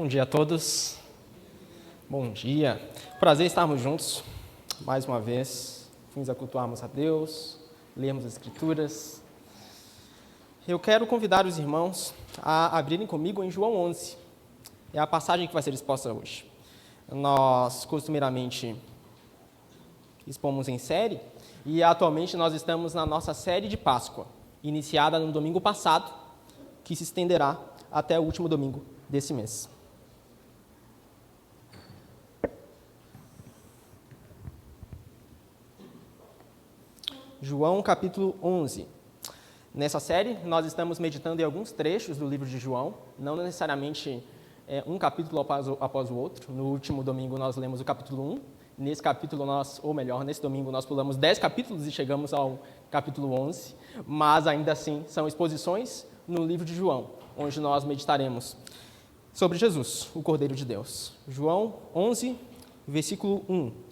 Bom dia a todos. Bom dia. Prazer estarmos juntos mais uma vez. Fins a cultuarmos a Deus, lermos as Escrituras. Eu quero convidar os irmãos a abrirem comigo em João 11. É a passagem que vai ser exposta hoje. Nós, costumeiramente, expomos em série e atualmente nós estamos na nossa série de Páscoa, iniciada no domingo passado, que se estenderá até o último domingo desse mês. João capítulo 11. Nessa série, nós estamos meditando em alguns trechos do livro de João, não necessariamente um capítulo após o outro. No último domingo nós lemos o capítulo 1, nesse capítulo nesse domingo nós pulamos 10 capítulos e chegamos ao capítulo 11, mas ainda assim são exposições no livro de João, onde nós meditaremos sobre Jesus, o Cordeiro de Deus. João 11, versículo 1.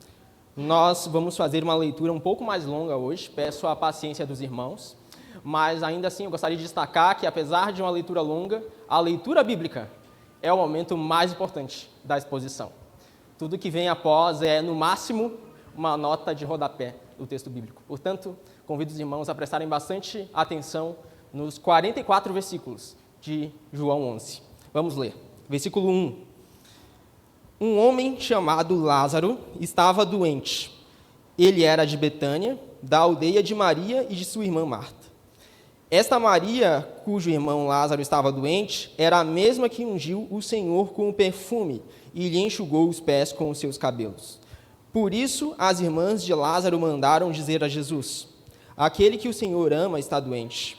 Nós vamos fazer uma leitura um pouco mais longa hoje, peço a paciência dos irmãos, mas ainda assim eu gostaria de destacar que, apesar de uma leitura longa, a leitura bíblica é o momento mais importante da exposição. Tudo que vem após é, no máximo, uma nota de rodapé do texto bíblico. Portanto, convido os irmãos a prestarem bastante atenção nos 44 versículos de João 11. Vamos ler. Versículo 1. Um homem chamado Lázaro estava doente. Ele era de Betânia, da aldeia de Maria e de sua irmã Marta. Esta Maria, cujo irmão Lázaro estava doente, era a mesma que ungiu o Senhor com o perfume e lhe enxugou os pés com os seus cabelos. Por isso, as irmãs de Lázaro mandaram dizer a Jesus: aquele que o Senhor ama está doente.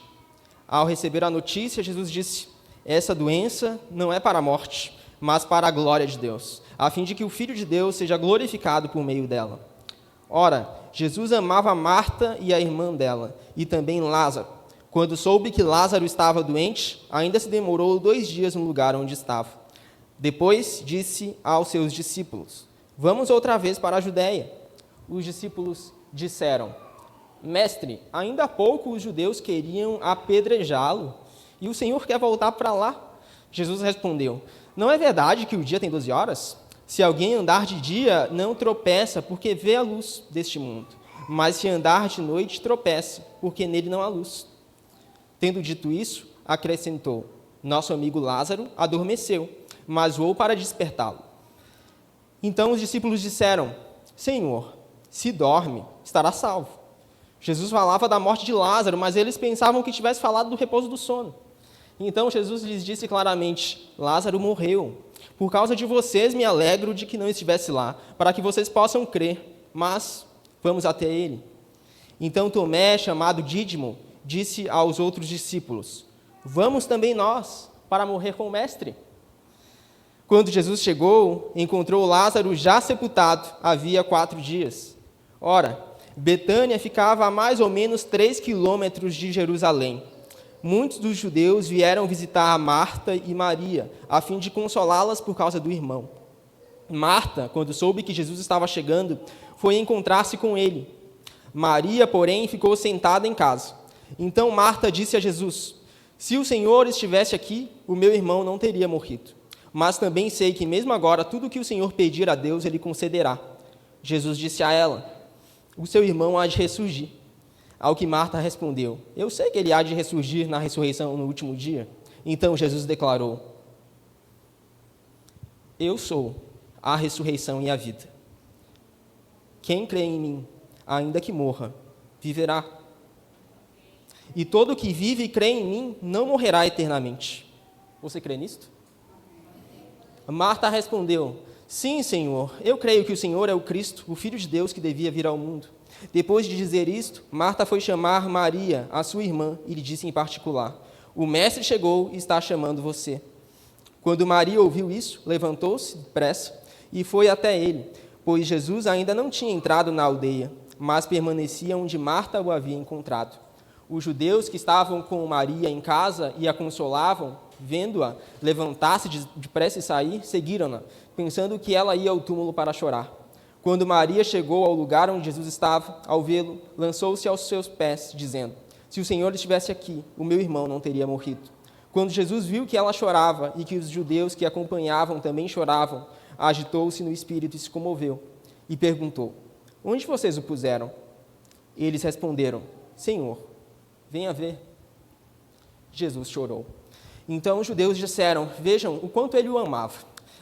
Ao receber a notícia, Jesus disse: essa doença não é para a morte, mas para a glória de Deus, a fim de que o Filho de Deus seja glorificado por meio dela. Ora, Jesus amava Marta e a irmã dela, e também Lázaro. Quando soube que Lázaro estava doente, ainda se demorou 2 dias no lugar onde estava. Depois disse aos seus discípulos: vamos outra vez para a Judéia. Os discípulos disseram: mestre, ainda há pouco os judeus queriam apedrejá-lo, e o Senhor quer voltar para lá? Jesus respondeu: não é verdade que o dia tem 12 horas? Se alguém andar de dia, não tropeça, porque vê a luz deste mundo. Mas se andar de noite, tropeça, porque nele não há luz. Tendo dito isso, acrescentou: nosso amigo Lázaro adormeceu, mas vou para despertá-lo. Então os discípulos disseram: Senhor, se dorme, estará salvo. Jesus falava da morte de Lázaro, mas eles pensavam que tivesse falado do repouso do sono. Então Jesus lhes disse claramente: Lázaro morreu. Por causa de vocês me alegro de que não estivesse lá, para que vocês possam crer, mas vamos até ele. Então Tomé, chamado Dídimo, disse aos outros discípulos: vamos também nós para morrer com o mestre. Quando Jesus chegou, encontrou Lázaro já sepultado havia 4 dias. Ora, Betânia ficava a mais ou menos 3 quilômetros de Jerusalém. Muitos dos judeus vieram visitar Marta e Maria, a fim de consolá-las por causa do irmão. Marta, quando soube que Jesus estava chegando, foi encontrar-se com ele. Maria, porém, ficou sentada em casa. Então Marta disse a Jesus: se o Senhor estivesse aqui, o meu irmão não teria morrido. Mas também sei que mesmo agora, tudo o que o Senhor pedir a Deus, Ele concederá. Jesus disse a ela: o seu irmão há de ressurgir. Ao que Marta respondeu: eu sei que ele há de ressurgir na ressurreição no último dia. Então Jesus declarou: eu sou a ressurreição e a vida. Quem crê em mim, ainda que morra, viverá. E todo que vive e crê em mim não morrerá eternamente. Você crê nisto? Marta respondeu: sim, Senhor, eu creio que o Senhor é o Cristo, o Filho de Deus que devia vir ao mundo. Depois de dizer isto, Marta foi chamar Maria, a sua irmã, e lhe disse em particular: o mestre chegou e está chamando você. Quando Maria ouviu isso, levantou-se depressa e foi até ele, pois Jesus ainda não tinha entrado na aldeia, mas permanecia onde Marta o havia encontrado. Os judeus que estavam com Maria em casa e a consolavam, vendo-a levantar-se depressa e sair, seguiram-na, pensando que ela ia ao túmulo para chorar. Quando Maria chegou ao lugar onde Jesus estava, ao vê-lo, lançou-se aos seus pés, dizendo: se o Senhor estivesse aqui, o meu irmão não teria morrido. Quando Jesus viu que ela chorava e que os judeus que a acompanhavam também choravam, agitou-se no espírito e se comoveu, e perguntou: onde vocês o puseram? Eles responderam: Senhor, venha ver. Jesus chorou. Então os judeus disseram: vejam o quanto ele o amava.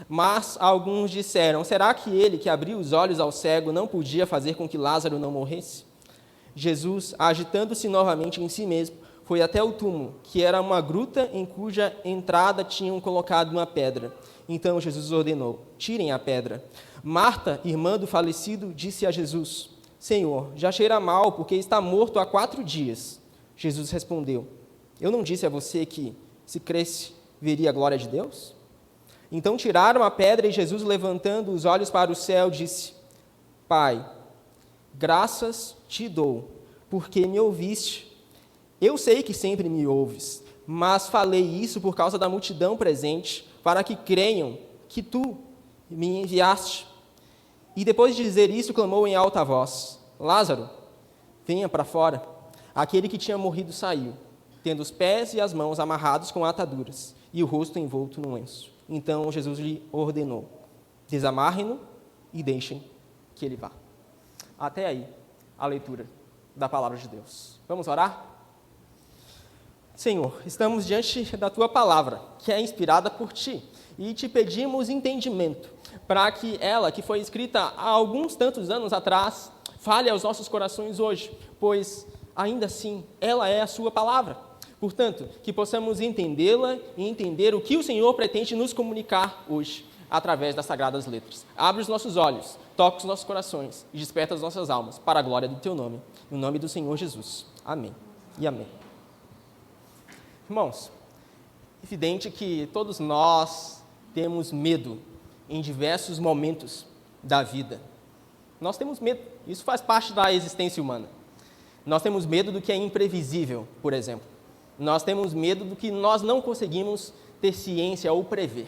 Mas alguns disseram: será que ele, que abriu os olhos ao cego, não podia fazer com que Lázaro não morresse? Jesus, agitando-se novamente em si mesmo, foi até o túmulo, que era uma gruta em cuja entrada tinham colocado uma pedra. Então Jesus ordenou: tirem a pedra. Marta, irmã do falecido, disse a Jesus: Senhor, já cheira mal, porque está morto há 4 dias. Jesus respondeu: eu não disse a você que, se cresce, veria a glória de Deus? Então tiraram a pedra e Jesus, levantando os olhos para o céu, disse: Pai, graças te dou, porque me ouviste. Eu sei que sempre me ouves, mas falei isso por causa da multidão presente, para que creiam que tu me enviaste. E depois de dizer isso, clamou em alta voz: Lázaro, venha para fora. Aquele que tinha morrido saiu, tendo os pés e as mãos amarrados com ataduras, e o rosto envolto num lenço. Então Jesus lhe ordenou: desamarrem-no e deixem que ele vá. Até aí, a leitura da palavra de Deus. Vamos orar? Senhor, estamos diante da Tua palavra, que é inspirada por Ti, e te pedimos entendimento, para que ela, que foi escrita há alguns tantos anos atrás, fale aos nossos corações hoje, pois, ainda assim, ela é a Sua palavra. Portanto, que possamos entendê-la e entender o que o Senhor pretende nos comunicar hoje, através das Sagradas Letras. Abre os nossos olhos, toca os nossos corações e desperta as nossas almas para a glória do Teu nome. No nome do Senhor Jesus. Amém e amém. Irmãos, é evidente que todos nós temos medo em diversos momentos da vida. Nós temos medo, isso faz parte da existência humana. Nós temos medo do que é imprevisível, por exemplo. Nós temos medo do que nós não conseguimos ter ciência ou prever.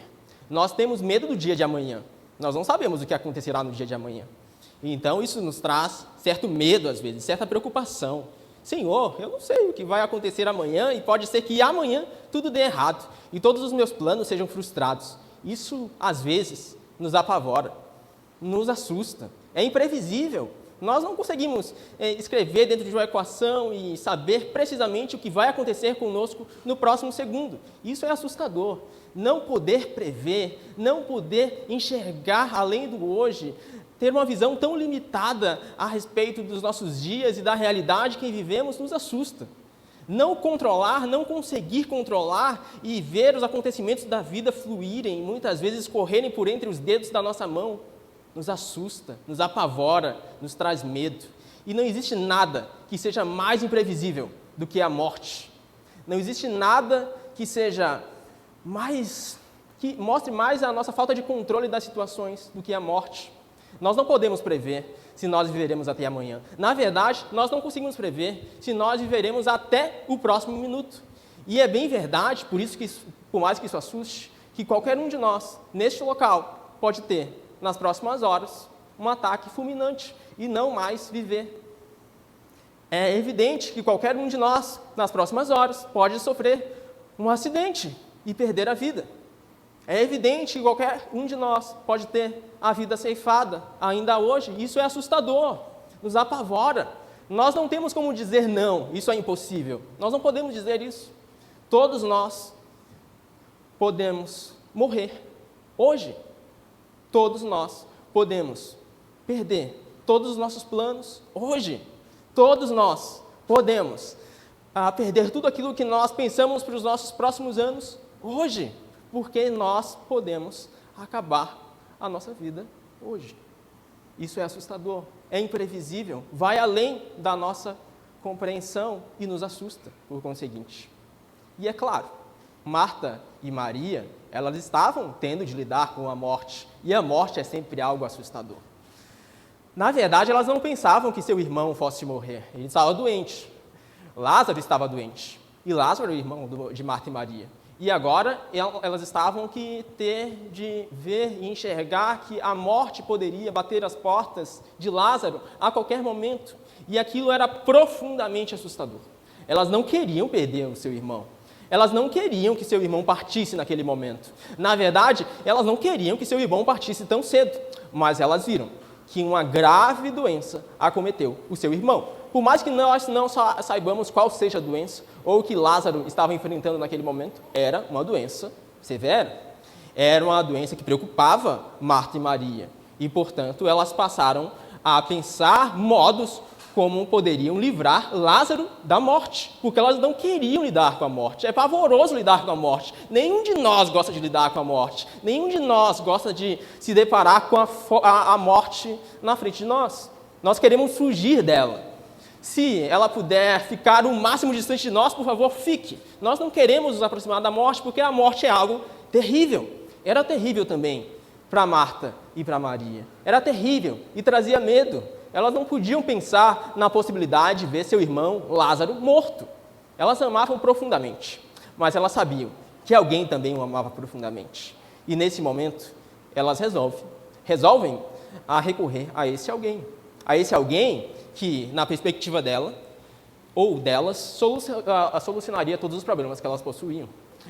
Nós temos medo do dia de amanhã. Nós não sabemos o que acontecerá no dia de amanhã. Então, isso nos traz certo medo, às vezes, certa preocupação. Senhor, eu não sei o que vai acontecer amanhã e pode ser que amanhã tudo dê errado e todos os meus planos sejam frustrados. Isso, às vezes, nos apavora, nos assusta. É imprevisível. Nós não conseguimos escrever dentro de uma equação e saber precisamente o que vai acontecer conosco no próximo segundo. Isso é assustador. Não poder prever, não poder enxergar além do hoje, ter uma visão tão limitada a respeito dos nossos dias e da realidade que vivemos nos assusta. Não controlar, não conseguir controlar e ver os acontecimentos da vida fluírem, muitas vezes correrem por entre os dedos da nossa mão, nos assusta, nos apavora, nos traz medo. E não existe nada que seja mais imprevisível do que a morte. Não existe nada que seja que mostre mais a nossa falta de controle das situações do que a morte. Nós não podemos prever se nós viveremos até amanhã. Na verdade, nós não conseguimos prever se nós viveremos até o próximo minuto. E é bem verdade, por mais que isso assuste, que qualquer um de nós, neste local, pode ter, nas próximas horas, um ataque fulminante e não mais viver. É evidente que qualquer um de nós, nas próximas horas, pode sofrer um acidente e perder a vida. É evidente que qualquer um de nós pode ter a vida ceifada ainda hoje. Isso é assustador, nos apavora. Nós não temos como dizer não, isso é impossível. Nós não podemos dizer isso. Todos nós podemos morrer hoje. Todos nós podemos perder todos os nossos planos hoje. Todos nós podemos perder tudo aquilo que nós pensamos para os nossos próximos anos hoje. Porque nós podemos acabar a nossa vida hoje. Isso é assustador, é imprevisível, vai além da nossa compreensão e nos assusta, por conseguinte. E é claro, Marta e Maria, elas estavam tendo de lidar com a morte, e a morte é sempre algo assustador. Na verdade, elas não pensavam que seu irmão fosse morrer, ele estava doente. Lázaro estava doente, e Lázaro era o irmão de Marta e Maria. E agora elas estavam que ter de ver e enxergar que a morte poderia bater as portas de Lázaro a qualquer momento. E aquilo era profundamente assustador. Elas não queriam perder o seu irmão. Elas não queriam que seu irmão partisse naquele momento. Na verdade, elas não queriam que seu irmão partisse tão cedo, mas elas viram que uma grave doença acometeu o seu irmão. Por mais que nós não saibamos qual seja a doença, ou o que Lázaro estava enfrentando naquele momento, era uma doença severa. Era uma doença que preocupava Marta e Maria. E, portanto, elas passaram a pensar modos como poderiam livrar Lázaro da morte, porque elas não queriam lidar com a morte. É pavoroso lidar com a morte. Nenhum de nós gosta de lidar com a morte. Nenhum de nós gosta de se deparar com a morte na frente de nós. Nós queremos fugir dela. Se ela puder ficar o máximo distante de nós, por favor, fique. Nós não queremos nos aproximar da morte, porque a morte é algo terrível. Era terrível também para Marta e para Maria. Era terrível e trazia medo. Elas não podiam pensar na possibilidade de ver seu irmão Lázaro morto. Elas amavam profundamente, mas elas sabiam que alguém também o amava profundamente. E nesse momento, elas resolvem a recorrer a esse alguém. A esse alguém que, na perspectiva dela, ou delas, solucionaria todos os problemas que elas possuíam.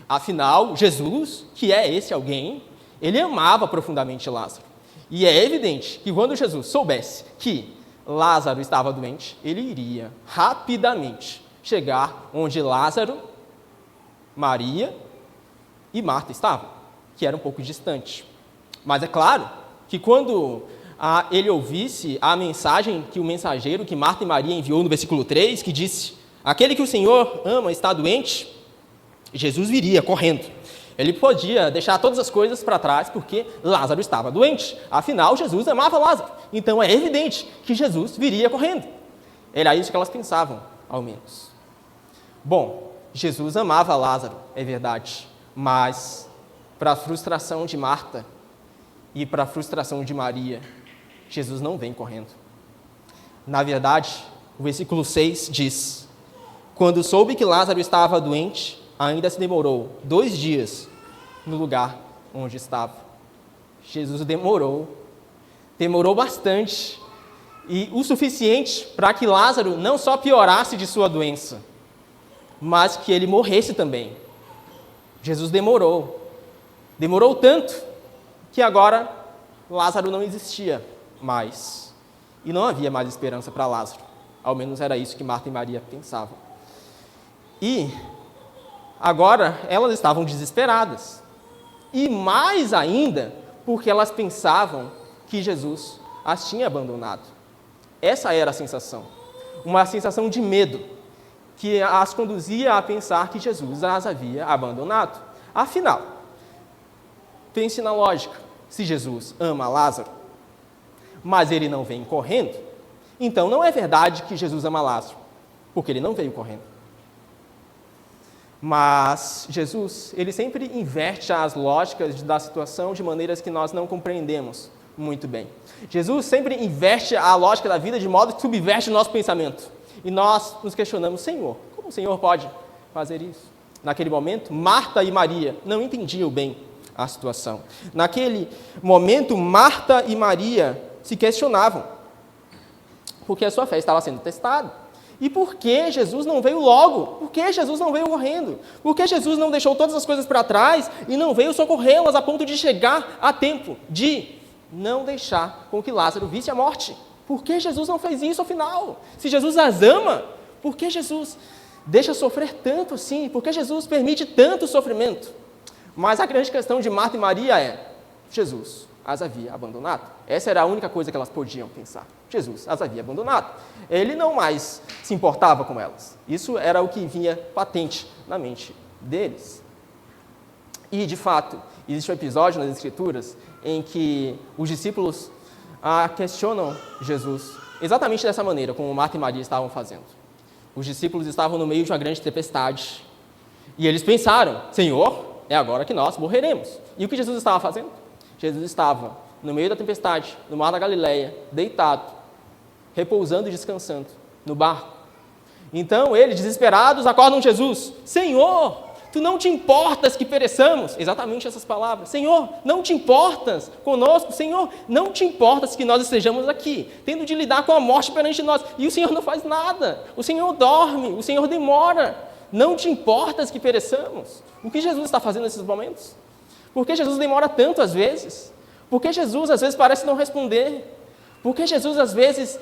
Afinal, Jesus, que é esse alguém, ele amava profundamente Lázaro. E é evidente que quando Jesus soubesse que Lázaro estava doente, ele iria rapidamente chegar onde Lázaro, Maria e Marta estavam, que era um pouco distante. Mas é claro que quando ele ouvisse a mensagem que o mensageiro que Marta e Maria enviou no versículo 3, que disse: aquele que o Senhor ama está doente, Jesus viria correndo. Ele podia deixar todas as coisas para trás porque Lázaro estava doente. Afinal, Jesus amava Lázaro. Então é evidente que Jesus viria correndo. Era isso que elas pensavam, ao menos. Bom, Jesus amava Lázaro, é verdade. Mas, para a frustração de Marta e para a frustração de Maria, Jesus não vem correndo. Na verdade, o versículo 6 diz: quando soube que Lázaro estava doente, ainda se demorou 2 dias no lugar onde estava. Jesus demorou bastante, e o suficiente para que Lázaro não só piorasse de sua doença, mas que ele morresse também. Jesus demorou tanto que agora Lázaro não existia mais, e não havia mais esperança para Lázaro. Ao menos era isso que Marta e Maria pensavam. E agora elas estavam desesperadas. E mais ainda, porque elas pensavam que Jesus as tinha abandonado. Essa era a sensação. Uma sensação de medo, que as conduzia a pensar que Jesus as havia abandonado. Afinal, pense na lógica. Se Jesus ama Lázaro, mas ele não vem correndo, então não é verdade que Jesus ama Lázaro, porque ele não veio correndo. Mas Jesus, ele sempre inverte as lógicas da situação de maneiras que nós não compreendemos muito bem. Jesus sempre inverte a lógica da vida de modo que subverte o nosso pensamento. E nós nos questionamos: Senhor, como o Senhor pode fazer isso? Naquele momento, Marta e Maria não entendiam bem a situação. Naquele momento, Marta e Maria se questionavam, porque a sua fé estava sendo testada. E por que Jesus não veio logo? Por que Jesus não veio correndo? Por que Jesus não deixou todas as coisas para trás e não veio socorrê-las a ponto de chegar a tempo de não deixar com que Lázaro visse a morte? Por que Jesus não fez isso afinal? Se Jesus as ama, por que Jesus deixa sofrer tanto assim? Por que Jesus permite tanto sofrimento? Mas a grande questão de Marta e Maria é: Jesus as havia abandonado. Essa era a única coisa que elas podiam pensar. Jesus as havia abandonado. Ele não mais se importava com elas. Isso era o que vinha patente na mente deles. E, de fato, existe um episódio nas Escrituras em que os discípulos questionam Jesus exatamente dessa maneira, como Marta e Maria estavam fazendo. Os discípulos estavam no meio de uma grande tempestade. E eles pensaram: Senhor, é agora que nós morreremos. E o que Jesus estava fazendo? Jesus estava no meio da tempestade, no mar da Galileia, deitado, repousando e descansando no barco. Então eles, desesperados, acordam Jesus: Senhor, tu não te importas que pereçamos? Exatamente essas palavras. Senhor, não te importas conosco? Senhor, não te importas que nós estejamos aqui, tendo de lidar com a morte perante nós? E o Senhor não faz nada. O Senhor dorme, o Senhor demora. Não te importas que pereçamos? O que Jesus está fazendo nesses momentos? Por que Jesus demora tanto às vezes? Por que Jesus às vezes parece não responder? Por que Jesus às vezes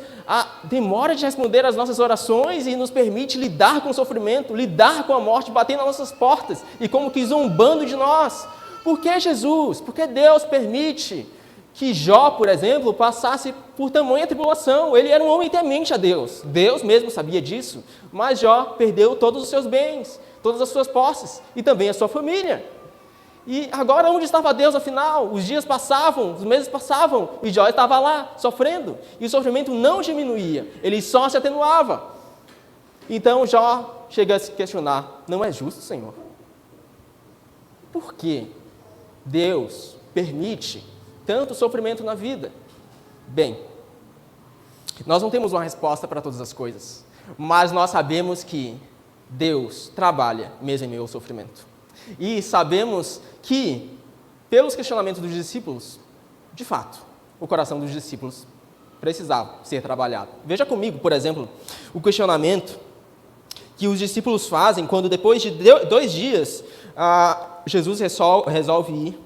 demora de responder às nossas orações e nos permite lidar com o sofrimento, lidar com a morte, batendo nas nossas portas e como que zombando de nós? Por que Jesus? Por que Deus permite que Jó, por exemplo, passasse por tamanha tribulação? Ele era um homem temente a Deus. Deus mesmo sabia disso, mas Jó perdeu todos os seus bens, todas as suas posses e também a sua família. E agora onde estava Deus afinal? Os dias passavam, os meses passavam, e Jó estava lá, sofrendo. E o sofrimento não diminuía, ele só se atenuava. Então Jó chega a se questionar, não é justo, Senhor? Por que Deus permite tanto sofrimento na vida? Bem, nós não temos uma resposta para todas as coisas, mas nós sabemos que Deus trabalha mesmo em meio ao sofrimento. E sabemos que, pelos questionamentos dos discípulos, de fato, o coração dos discípulos precisava ser trabalhado. Veja comigo, por exemplo, o questionamento que os discípulos fazem quando, depois de 2 dias, Jesus resolve ir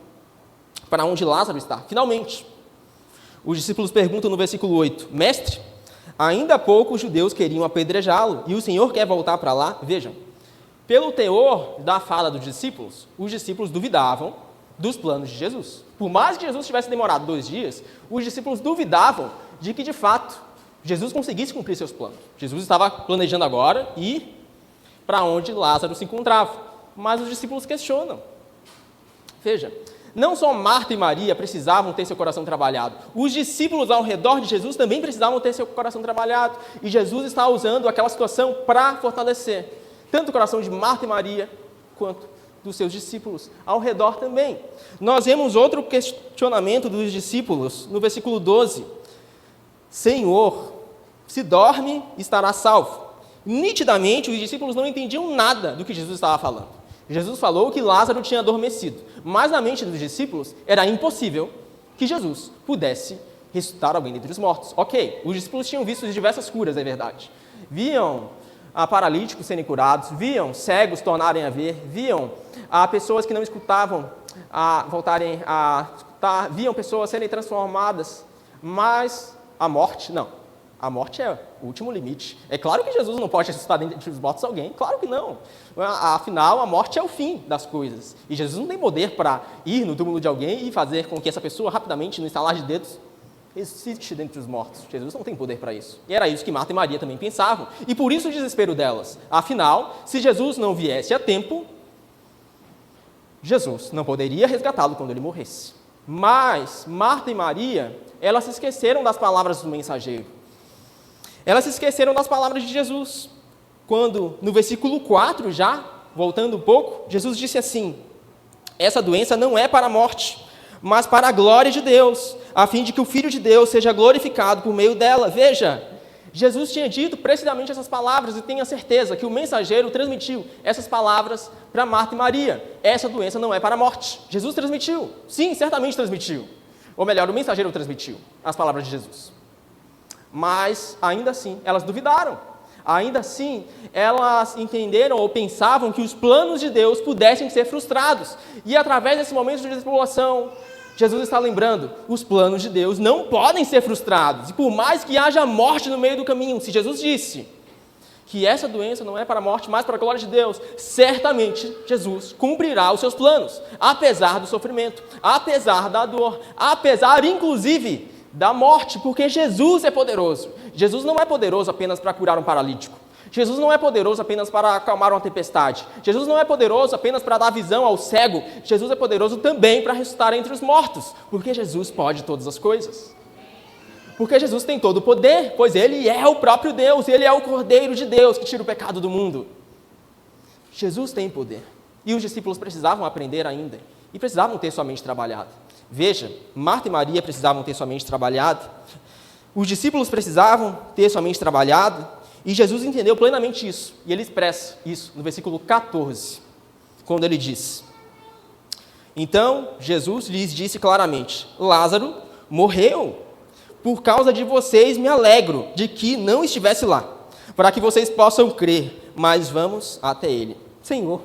para onde Lázaro está. Finalmente, os discípulos perguntam no versículo 8, Mestre, ainda há pouco os judeus queriam apedrejá-lo, e o Senhor quer voltar para lá? Vejam, pelo teor da fala dos discípulos, os discípulos duvidavam dos planos de Jesus. Por mais que Jesus tivesse demorado 2 dias, os discípulos duvidavam de que, de fato, Jesus conseguisse cumprir seus planos. Jesus estava planejando agora ir para onde Lázaro se encontrava. Mas os discípulos questionam. Veja, não só Marta e Maria precisavam ter seu coração trabalhado, os discípulos ao redor de Jesus também precisavam ter seu coração trabalhado. E Jesus está usando aquela situação para fortalecer tanto o coração de Marta e Maria, quanto dos seus discípulos ao redor também. Nós vemos outro questionamento dos discípulos no versículo 12. Senhor, se dorme, estará salvo. Nitidamente, os discípulos não entendiam nada do que Jesus estava falando. Jesus falou que Lázaro tinha adormecido, mas na mente dos discípulos era impossível que Jesus pudesse ressuscitar alguém dentre os mortos. Ok, os discípulos tinham visto diversas curas, é verdade. Viam paralíticos serem curados, viam cegos tornarem a ver, viam pessoas que não escutavam voltarem a escutar, viam pessoas serem transformadas, mas a morte, não. A morte é o último limite. É claro que Jesus não pode ressuscitar dentre os mortos alguém, claro que não. Afinal, a morte é o fim das coisas. E Jesus não tem poder para ir no túmulo de alguém e fazer com que essa pessoa rapidamente, no estalar de dedos, existe dentre os mortos. Jesus não tem poder para isso. E era isso que Marta e Maria também pensavam. E por isso o desespero delas. Afinal, se Jesus não viesse a tempo, Jesus não poderia resgatá-lo quando ele morresse. Mas Marta e Maria, elas se esqueceram das palavras do mensageiro. Elas se esqueceram das palavras de Jesus. Quando, no versículo 4 já, voltando um pouco, Jesus disse assim, essa doença não é para a morte, mas para a glória de Deus, a fim de que o Filho de Deus seja glorificado por meio dela. Veja, Jesus tinha dito precisamente essas palavras e tenha certeza que o mensageiro transmitiu essas palavras para Marta e Maria. Essa doença não é para a morte. Jesus transmitiu. Sim, certamente transmitiu. Ou melhor, o mensageiro transmitiu as palavras de Jesus. Mas, ainda assim, elas duvidaram. Ainda assim, elas entenderam ou pensavam que os planos de Deus pudessem ser frustrados. E através desse momento de tribulação, Jesus está lembrando, os planos de Deus não podem ser frustrados. E por mais que haja morte no meio do caminho, se Jesus disse que essa doença não é para a morte, mas para a glória de Deus, certamente Jesus cumprirá os seus planos, apesar do sofrimento, apesar da dor, apesar, inclusive, da morte, porque Jesus é poderoso. Jesus não é poderoso apenas para curar um paralítico. Jesus não é poderoso apenas para acalmar uma tempestade. Jesus não é poderoso apenas para dar visão ao cego. Jesus é poderoso também para ressuscitar entre os mortos, porque Jesus pode todas as coisas. Porque Jesus tem todo o poder, pois Ele é o próprio Deus, Ele é o Cordeiro de Deus que tira o pecado do mundo. Jesus tem poder. E os discípulos precisavam aprender ainda, e precisavam ter sua mente trabalhada. Veja, Marta e Maria precisavam ter sua mente trabalhada, os discípulos precisavam ter sua mente trabalhada, e Jesus entendeu plenamente isso, e ele expressa isso no versículo 14, quando ele diz, então Jesus lhes disse claramente, Lázaro morreu, por causa de vocês me alegro de que não estivesse lá, para que vocês possam crer, mas vamos até ele. Senhor,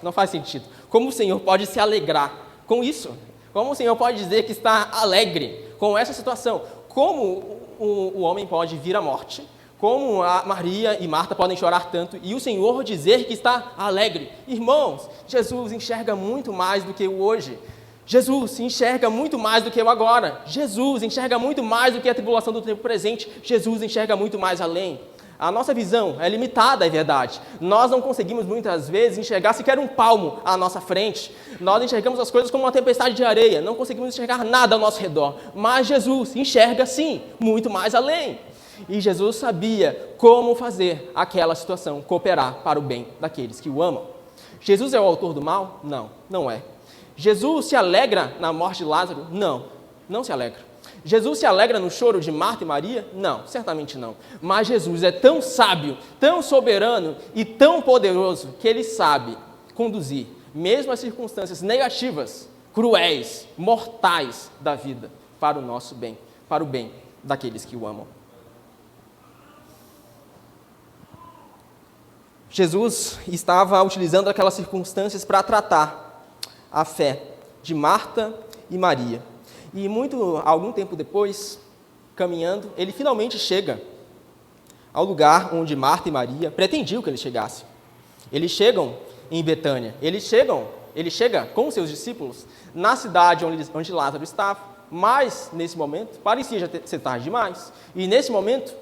não faz sentido. Como o Senhor pode se alegrar com isso? Como o Senhor pode dizer que está alegre com essa situação? Como o homem pode vir à morte? Como a Maria e Marta podem chorar tanto e o Senhor dizer que está alegre? Irmãos, Jesus enxerga muito mais do que o hoje. Jesus enxerga muito mais do que o agora. Jesus enxerga muito mais do que a tribulação do tempo presente. Jesus enxerga muito mais além. A nossa visão é limitada, é verdade. Nós não conseguimos muitas vezes enxergar sequer um palmo à nossa frente. Nós enxergamos as coisas como uma tempestade de areia. Não conseguimos enxergar nada ao nosso redor. Mas Jesus enxerga, sim, muito mais além. E Jesus sabia como fazer aquela situação cooperar para o bem daqueles que o amam. Jesus é o autor do mal? Não é. Jesus se alegra na morte de Lázaro? Não se alegra. Jesus se alegra no choro de Marta e Maria? Não, certamente não. Mas Jesus é tão sábio, tão soberano e tão poderoso que ele sabe conduzir, mesmo as circunstâncias negativas, cruéis, mortais da vida, para o nosso bem, para o bem daqueles que o amam. Jesus estava utilizando aquelas circunstâncias para tratar a fé de Marta e Maria. E algum tempo depois, caminhando, ele finalmente chega ao lugar onde Marta e Maria pretendiam que ele chegasse. Eles chegam em Betânia. Ele chega com seus discípulos na cidade onde Lázaro estava, mas nesse momento parecia já ser tarde demais. E nesse momento,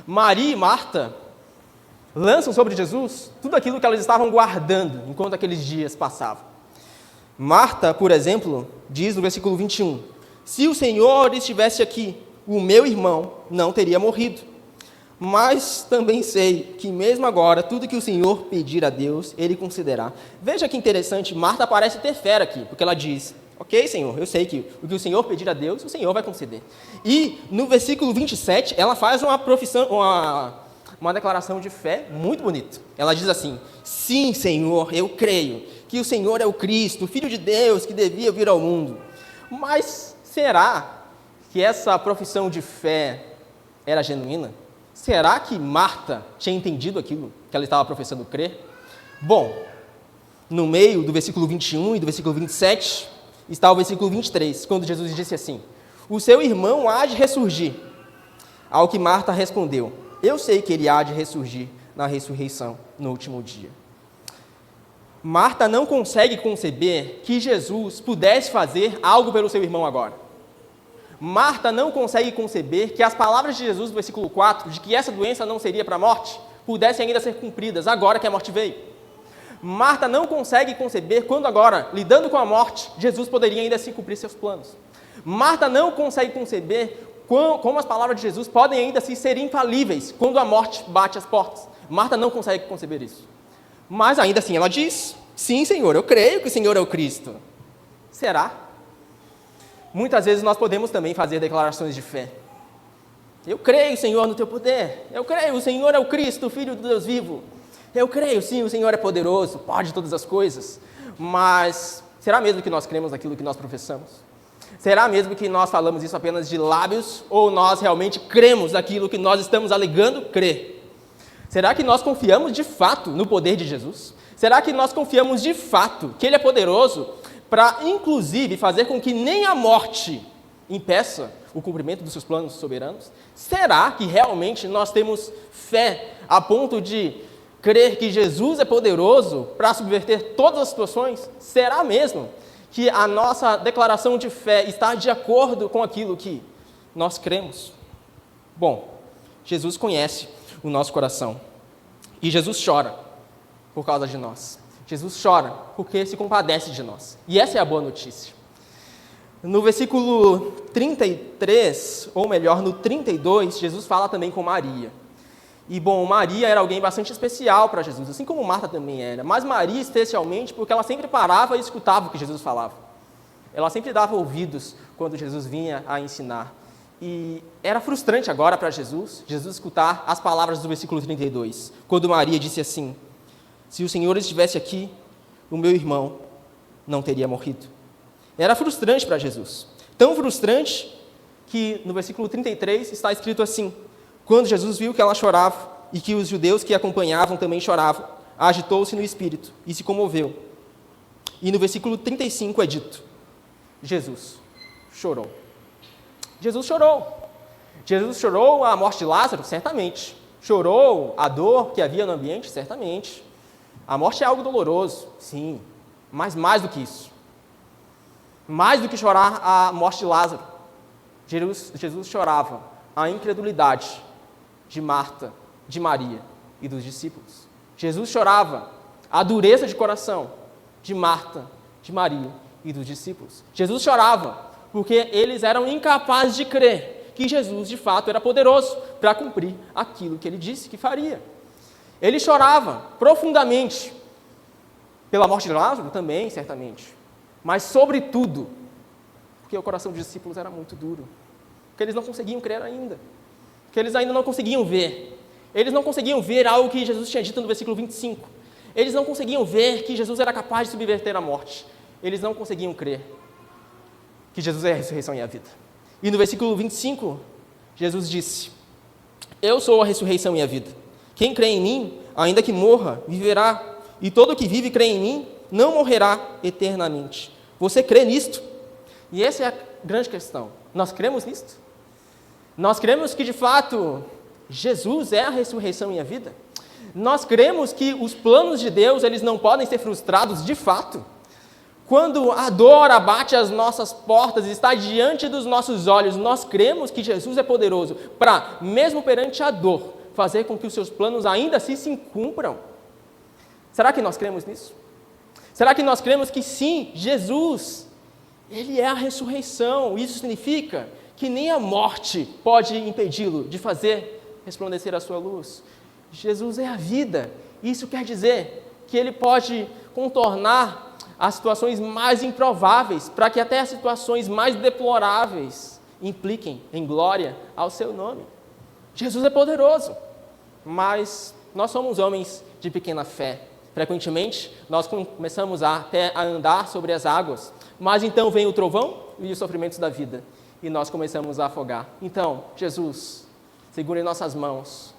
Maria e Marta lançam sobre Jesus tudo aquilo que elas estavam guardando enquanto aqueles dias passavam. Marta, por exemplo, diz no versículo 21, se o Senhor estivesse aqui, o meu irmão não teria morrido. Mas também sei que mesmo agora, tudo que o Senhor pedir a Deus, Ele concederá. Veja que interessante, Marta parece ter fé aqui, porque ela diz, ok, Senhor, eu sei que o que o Senhor pedir a Deus, o Senhor vai conceder. E no versículo 27, ela faz uma declaração de fé muito bonita. Ela diz assim, sim, Senhor, eu creio que o Senhor é o Cristo, o Filho de Deus que devia vir ao mundo. Mas será que essa profissão de fé era genuína? Será que Marta tinha entendido aquilo que ela estava professando crer? Bom, no meio do versículo 21 e do versículo 27, está o versículo 23, quando Jesus disse assim, o seu irmão há de ressurgir. Ao que Marta respondeu, eu sei que ele há de ressurgir na ressurreição no último dia. Marta não consegue conceber que Jesus pudesse fazer algo pelo seu irmão agora. Marta não consegue conceber que as palavras de Jesus do versículo 4, de que essa doença não seria para a morte, pudessem ainda ser cumpridas agora que a morte veio. Marta não consegue conceber quando agora, lidando com a morte, Jesus poderia ainda assim cumprir seus planos. Marta não consegue conceber como as palavras de Jesus podem ainda assim ser infalíveis quando a morte bate as portas. Marta não consegue conceber isso. Mas ainda assim ela diz, sim, Senhor, eu creio que o Senhor é o Cristo. Será? Muitas vezes nós podemos também fazer declarações de fé. Eu creio, Senhor, no teu poder. Eu creio, o Senhor é o Cristo, o Filho do Deus vivo. Eu creio, sim, o Senhor é poderoso, pode todas as coisas. Mas será mesmo que nós cremos naquilo que nós professamos? Será mesmo que nós falamos isso apenas de lábios ou nós realmente cremos naquilo que nós estamos alegando crer? Será que nós confiamos de fato no poder de Jesus? Será que nós confiamos de fato que Ele é poderoso para, inclusive, fazer com que nem a morte impeça o cumprimento dos seus planos soberanos? Será que realmente nós temos fé a ponto de crer que Jesus é poderoso para subverter todas as situações? Será mesmo que a nossa declaração de fé está de acordo com aquilo que nós cremos? Bom, Jesus conhece o nosso coração e Jesus chora por causa de nós. Jesus chora porque se compadece de nós. E essa é a boa notícia. No versículo 33, ou melhor, no 32, Jesus fala também com Maria. E, bom, Maria era alguém bastante especial para Jesus, assim como Marta também era. Mas Maria, especialmente, porque ela sempre parava e escutava o que Jesus falava. Ela sempre dava ouvidos quando Jesus vinha a ensinar. E era frustrante agora para Jesus escutar as palavras do versículo 32, quando Maria disse assim, se o Senhor estivesse aqui, o meu irmão não teria morrido. Era frustrante para Jesus. Tão frustrante que no versículo 33 está escrito assim, quando Jesus viu que ela chorava e que os judeus que a acompanhavam também choravam, agitou-se no espírito e se comoveu. E no versículo 35 é dito: Jesus chorou. Jesus chorou. Jesus chorou a morte de Lázaro? Certamente. Chorou a dor que havia no ambiente? Certamente. A morte é algo doloroso, sim, mas mais do que isso. Mais do que chorar a morte de Lázaro, Jesus chorava a incredulidade de Marta, de Maria e dos discípulos. Jesus chorava a dureza de coração de Marta, de Maria e dos discípulos. Jesus chorava porque eles eram incapazes de crer que Jesus, de fato, era poderoso para cumprir aquilo que ele disse que faria. Ele chorava profundamente pela morte de Lázaro também, certamente, mas, sobretudo, porque o coração dos discípulos era muito duro, porque eles não conseguiam crer ainda, porque eles ainda não conseguiam ver. Eles não conseguiam ver algo que Jesus tinha dito no versículo 25. Eles não conseguiam ver que Jesus era capaz de subverter a morte. Eles não conseguiam crer que Jesus é a ressurreição e a vida. E no versículo 25, Jesus disse: eu sou a ressurreição e a vida. Quem crê em mim, ainda que morra, viverá. E todo que vive e crê em mim, não morrerá eternamente. Você crê nisto? E essa é a grande questão. Nós cremos nisto? Nós cremos que, de fato, Jesus é a ressurreição e a vida? Nós cremos que os planos de Deus, eles não podem ser frustrados de fato? Quando a dor abate as nossas portas e está diante dos nossos olhos, nós cremos que Jesus é poderoso para, mesmo perante a dor, fazer com que os seus planos ainda assim se cumpram? Será que nós cremos nisso? Será que nós cremos que sim, Jesus, Ele é a ressurreição? Isso significa que nem a morte pode impedi-lo de fazer resplandecer a sua luz. Jesus é a vida. Isso quer dizer que Ele pode contornar as situações mais improváveis, para que até as situações mais deploráveis impliquem em glória ao seu nome. Jesus é poderoso, mas nós somos homens de pequena fé. Frequentemente, nós começamos até a andar sobre as águas, mas então vem o trovão e os sofrimentos da vida, e nós começamos a afogar. Então, Jesus, segura em nossas mãos,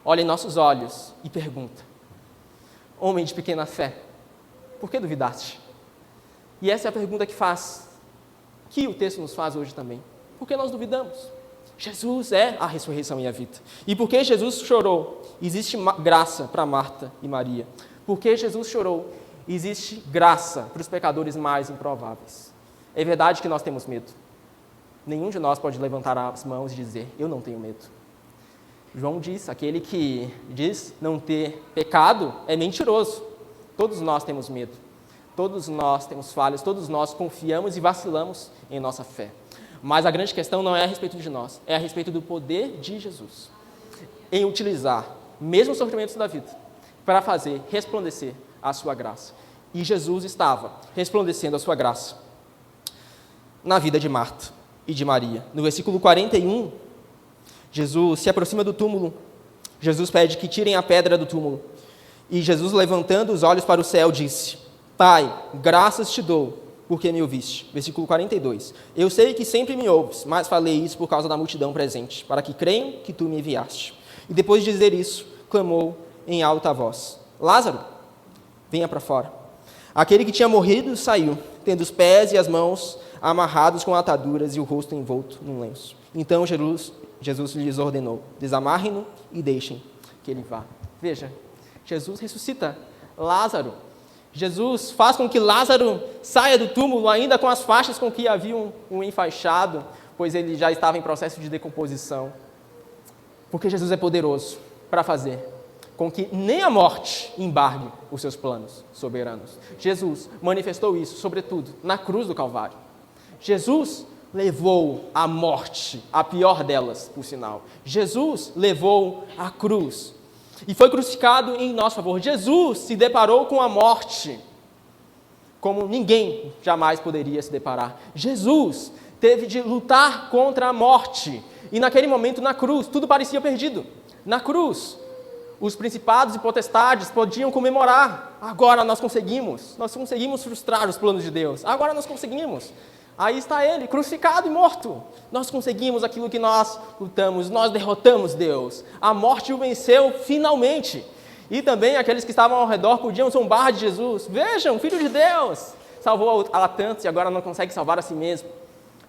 olha em nossos olhos e pergunta: homem de pequena fé, por que duvidaste? E essa é a pergunta que o texto nos faz hoje também. Por que nós duvidamos? Jesus é a ressurreição e a vida. E porque Jesus chorou, existe graça para Marta e Maria. Porque Jesus chorou, existe graça para os pecadores mais improváveis. É verdade que nós temos medo. Nenhum de nós pode levantar as mãos e dizer: eu não tenho medo. João diz: aquele que diz não ter pecado é mentiroso. Todos nós temos medo. Todos nós temos falhas, todos nós confiamos e vacilamos em nossa fé. Mas a grande questão não é a respeito de nós, é a respeito do poder de Jesus em utilizar, mesmo os sofrimentos da vida, para fazer resplandecer a sua graça. E Jesus estava resplandecendo a sua graça na vida de Marta e de Maria. No versículo 41, Jesus se aproxima do túmulo. Jesus pede que tirem a pedra do túmulo. E Jesus, levantando os olhos para o céu, disse: Pai, graças te dou, porque me ouviste. Versículo 42. Eu sei que sempre me ouves, mas falei isso por causa da multidão presente, para que creiam que tu me enviaste. E depois de dizer isso, clamou em alta voz: Lázaro, venha para fora. Aquele que tinha morrido saiu, tendo os pés e as mãos amarrados com ataduras e o rosto envolto num lenço. Então Jesus lhes ordenou: desamarrem-no e deixem que ele vá. Veja, Jesus ressuscita Lázaro. Jesus faz com que Lázaro saia do túmulo ainda com as faixas com que haviam o enfaixado, pois ele já estava em processo de decomposição. Porque Jesus é poderoso para fazer com que nem a morte embargue os seus planos soberanos. Jesus manifestou isso, sobretudo, na cruz do Calvário. Jesus levou a morte, a pior delas, por sinal. Jesus levou a cruz e foi crucificado em nosso favor. Jesus se deparou com a morte como ninguém jamais poderia se deparar. Jesus teve de lutar contra a morte. E naquele momento, na cruz, tudo parecia perdido. Na cruz, os principados e potestades podiam comemorar. Agora nós conseguimos frustrar os planos de Deus. Agora nós conseguimos. Aí está ele, crucificado e morto. Nós conseguimos aquilo que nós lutamos, nós derrotamos Deus. A morte o venceu finalmente. E também aqueles que estavam ao redor podiam zombar de Jesus. Vejam, Filho de Deus, salvou a tantos e agora não consegue salvar a si mesmo.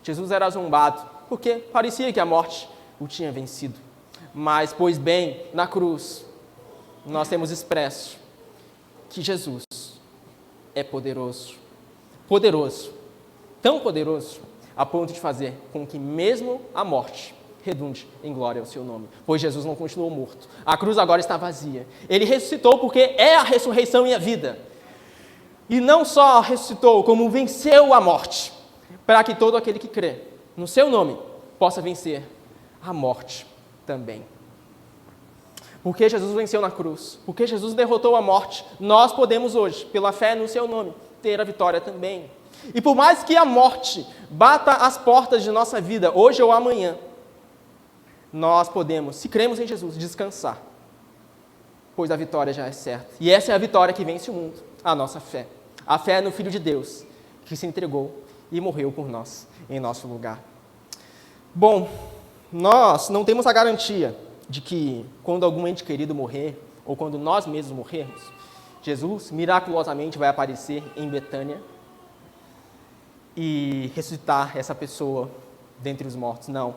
Jesus era zombado, porque parecia que a morte o tinha vencido. Mas, pois bem, na cruz, nós temos expresso que Jesus é poderoso. Poderoso, tão poderoso, a ponto de fazer com que mesmo a morte redunde em glória ao seu nome. Pois Jesus não continuou morto. A cruz agora está vazia. Ele ressuscitou porque é a ressurreição e a vida. E não só ressuscitou, como venceu a morte, para que todo aquele que crê no seu nome possa vencer a morte também. Porque Jesus venceu na cruz, porque Jesus derrotou a morte, nós podemos hoje, pela fé no seu nome, ter a vitória também. E por mais que a morte bata as portas de nossa vida, hoje ou amanhã, nós podemos, se cremos em Jesus, descansar, pois a vitória já é certa. E essa é a vitória que vence o mundo, a nossa fé. A fé no Filho de Deus, que se entregou e morreu por nós, em nosso lugar. Bom, nós não temos a garantia de que quando algum ente querido morrer, ou quando nós mesmos morrermos, Jesus miraculosamente vai aparecer em Betânia e ressuscitar essa pessoa dentre os mortos. Não.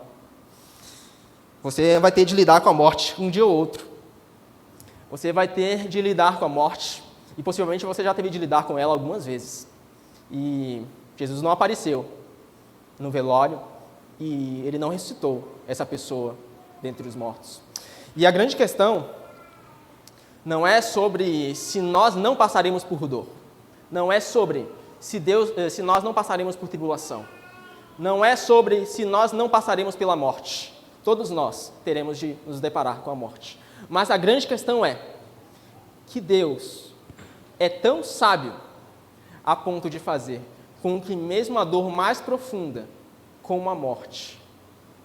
Você vai ter de lidar com a morte um dia ou outro. Você vai ter de lidar com a morte e possivelmente você já teve de lidar com ela algumas vezes. E Jesus não apareceu no velório e ele não ressuscitou essa pessoa dentre os mortos. E a grande questão não é sobre se nós não passaremos por dor. Não é sobre se nós não passaremos por tribulação. Não é sobre se nós não passaremos pela morte. Todos nós teremos de nos deparar com a morte. Mas a grande questão é que Deus é tão sábio a ponto de fazer com que mesmo a dor mais profunda, como a morte,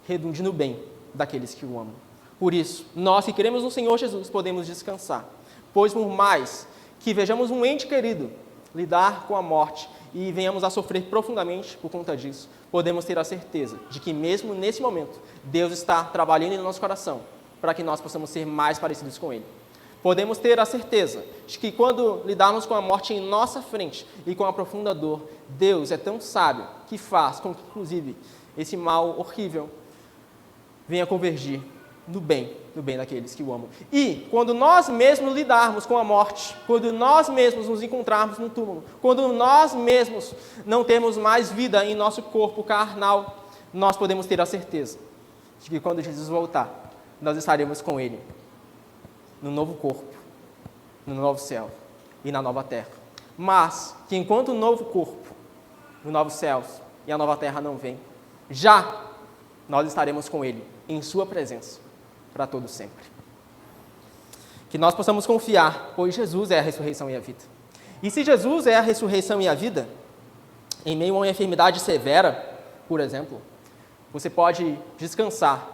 redunde no bem daqueles que o amam. Por isso, nós que cremos no Senhor Jesus podemos descansar, pois por mais que vejamos um ente querido lidar com a morte e venhamos a sofrer profundamente por conta disso, podemos ter a certeza de que mesmo nesse momento, Deus está trabalhando em nosso coração para que nós possamos ser mais parecidos com Ele. Podemos ter a certeza de que quando lidarmos com a morte em nossa frente e com a profunda dor, Deus é tão sábio que faz com que, inclusive, esse mal horrível venha convergir no bem daqueles que o amam. E quando nós mesmos lidarmos com a morte, quando nós mesmos nos encontrarmos no túmulo, quando nós mesmos não temos mais vida em nosso corpo carnal, nós podemos ter a certeza de que quando Jesus voltar, nós estaremos com Ele no novo corpo, no novo céu e na nova terra. Mas que enquanto o novo corpo, os novos céus e a nova terra não vêm, já nós estaremos com Ele em sua presença para todo sempre. Que nós possamos confiar, pois Jesus é a ressurreição e a vida. E se Jesus é a ressurreição e a vida, em meio a uma enfermidade severa, por exemplo, você pode descansar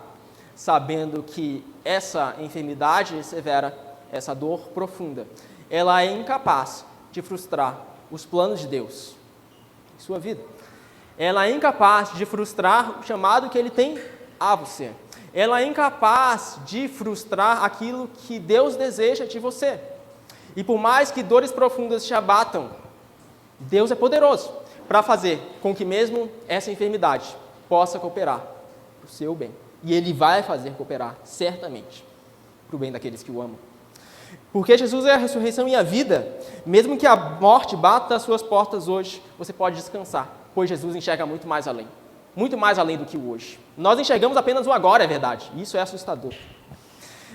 sabendo que essa enfermidade severa, essa dor profunda, ela é incapaz de frustrar os planos de Deus em sua vida. Ela é incapaz de frustrar o chamado que Ele tem a você. Ela é incapaz de frustrar aquilo que Deus deseja de você. E por mais que dores profundas te abatam, Deus é poderoso para fazer com que mesmo essa enfermidade possa cooperar para o seu bem. E Ele vai fazer cooperar, certamente, para o bem daqueles que o amam. Porque Jesus é a ressurreição e a vida, mesmo que a morte bata às suas portas hoje, você pode descansar, pois Jesus enxerga muito mais além do que o hoje. Nós enxergamos apenas o agora, é verdade, isso é assustador.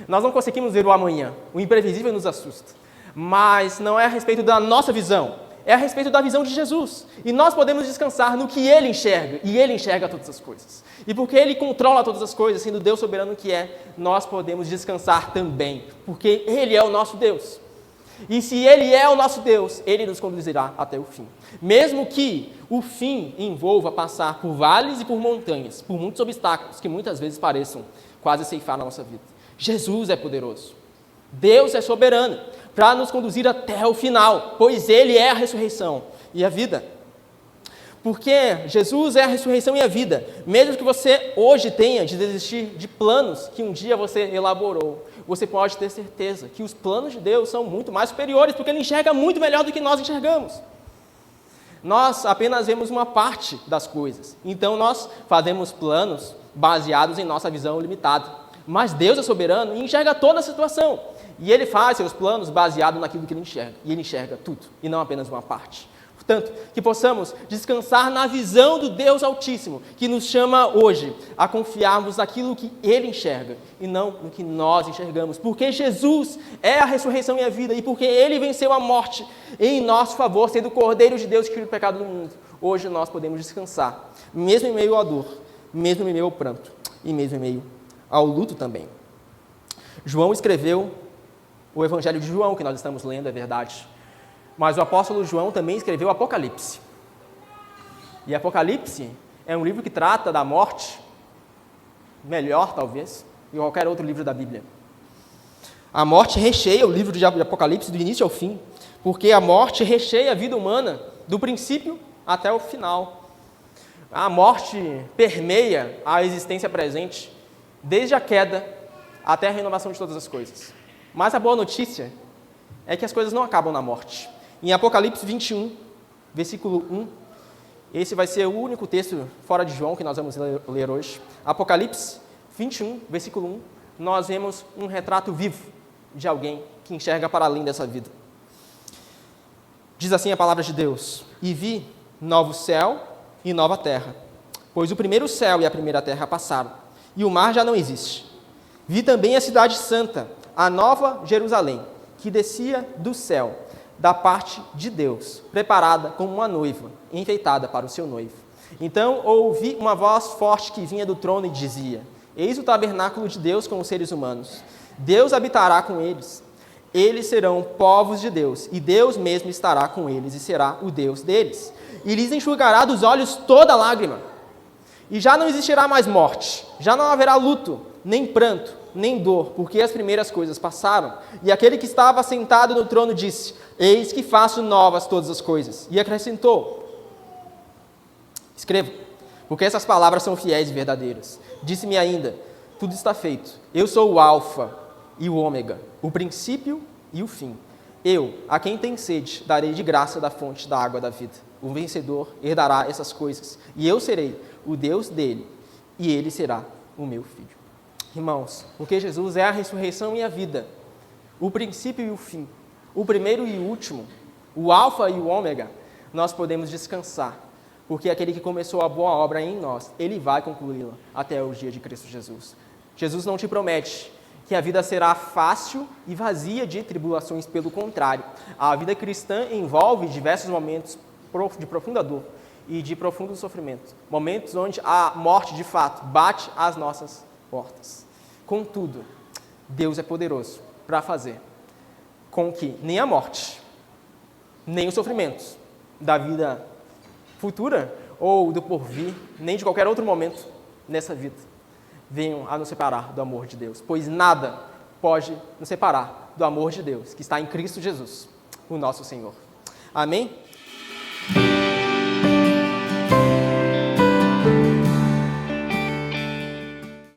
Nós não conseguimos ver o amanhã, o imprevisível nos assusta, mas não é a respeito da nossa visão, é a respeito da visão de Jesus. E nós podemos descansar no que Ele enxerga, e Ele enxerga todas as coisas. E porque Ele controla todas as coisas, sendo Deus soberano que é, nós podemos descansar também, porque Ele é o nosso Deus. E se Ele é o nosso Deus, Ele nos conduzirá até o fim. Mesmo que o fim envolva passar por vales e por montanhas, por muitos obstáculos que muitas vezes pareçam quase ceifar na nossa vida. Jesus é poderoso. Deus é soberano para nos conduzir até o final, pois Ele é a ressurreição e a vida. Porque Jesus é a ressurreição e a vida. Mesmo que você você hoje tenha de desistir de planos que um dia você elaborou, você pode ter certeza que os planos de Deus são muito mais superiores, porque Ele enxerga muito melhor do que nós enxergamos. Nós apenas vemos uma parte das coisas, então nós fazemos planos baseados em nossa visão limitada. Mas Deus é soberano e enxerga toda a situação. E Ele faz seus planos baseados naquilo que Ele enxerga. E Ele enxerga tudo, e não apenas uma parte. Portanto, que possamos descansar na visão do Deus Altíssimo, que nos chama hoje a confiarmos naquilo que Ele enxerga, e não no que nós enxergamos. Porque Jesus é a ressurreição e a vida, e porque Ele venceu a morte em nosso favor, sendo o Cordeiro de Deus que tira o pecado do mundo. Hoje nós podemos descansar, mesmo em meio à dor, mesmo em meio ao pranto, e mesmo em meio ao luto também. João escreveu o Evangelho de João, que nós estamos lendo, é verdade. Mas o apóstolo João também escreveu Apocalipse. E Apocalipse é um livro que trata da morte, melhor talvez, que qualquer outro livro da Bíblia. A morte recheia o livro de Apocalipse do início ao fim, porque a morte recheia a vida humana do princípio até o final. A morte permeia a existência presente, desde a queda até a renovação de todas as coisas. Mas a boa notícia é que as coisas não acabam na morte. Em Apocalipse 21, versículo 1, esse vai ser o único texto fora de João que nós vamos ler hoje. Apocalipse 21, versículo 1, nós vemos um retrato vivo de alguém que enxerga para além dessa vida. Diz assim a palavra de Deus: E vi novo céu e nova terra, pois o primeiro céu e a primeira terra passaram, e o mar já não existe. Vi também a cidade santa, a nova Jerusalém, que descia do céu, da parte de Deus, preparada como uma noiva, enfeitada para o seu noivo. Então ouvi uma voz forte que vinha do trono e dizia: Eis o tabernáculo de Deus com os seres humanos. Deus habitará com eles. Eles serão povos de Deus, e Deus mesmo estará com eles e será o Deus deles. E lhes enxugará dos olhos toda lágrima. E já não existirá mais morte, já não haverá luto, nem pranto, nem dor, porque as primeiras coisas passaram. E aquele que estava sentado no trono disse: Eis que faço novas todas as coisas. E acrescentou: Escreva, porque essas palavras são fiéis e verdadeiras. Disse-me ainda: Tudo está feito. Eu sou o Alfa e o Ômega, o princípio e o fim. Eu, a quem tem sede, darei de graça da fonte da água da vida. O vencedor herdará essas coisas, e eu serei o Deus dele, e ele será o meu filho. Irmãos, porque Jesus é a ressurreição e a vida, o princípio e o fim, o primeiro e o último, o alfa e o ômega, nós podemos descansar, porque aquele que começou a boa obra em nós, ele vai concluí-la até o dia de Cristo Jesus. Jesus não te promete que a vida será fácil e vazia de tribulações, pelo contrário, a vida cristã envolve diversos momentos de profunda dor e de profundo sofrimento, momentos onde a morte de fato bate às nossas portas. Contudo, Deus é poderoso para fazer com que nem a morte, nem os sofrimentos da vida futura ou do porvir, nem de qualquer outro momento nessa vida, venham a nos separar do amor de Deus, pois nada pode nos separar do amor de Deus, que está em Cristo Jesus, o nosso Senhor. Amém?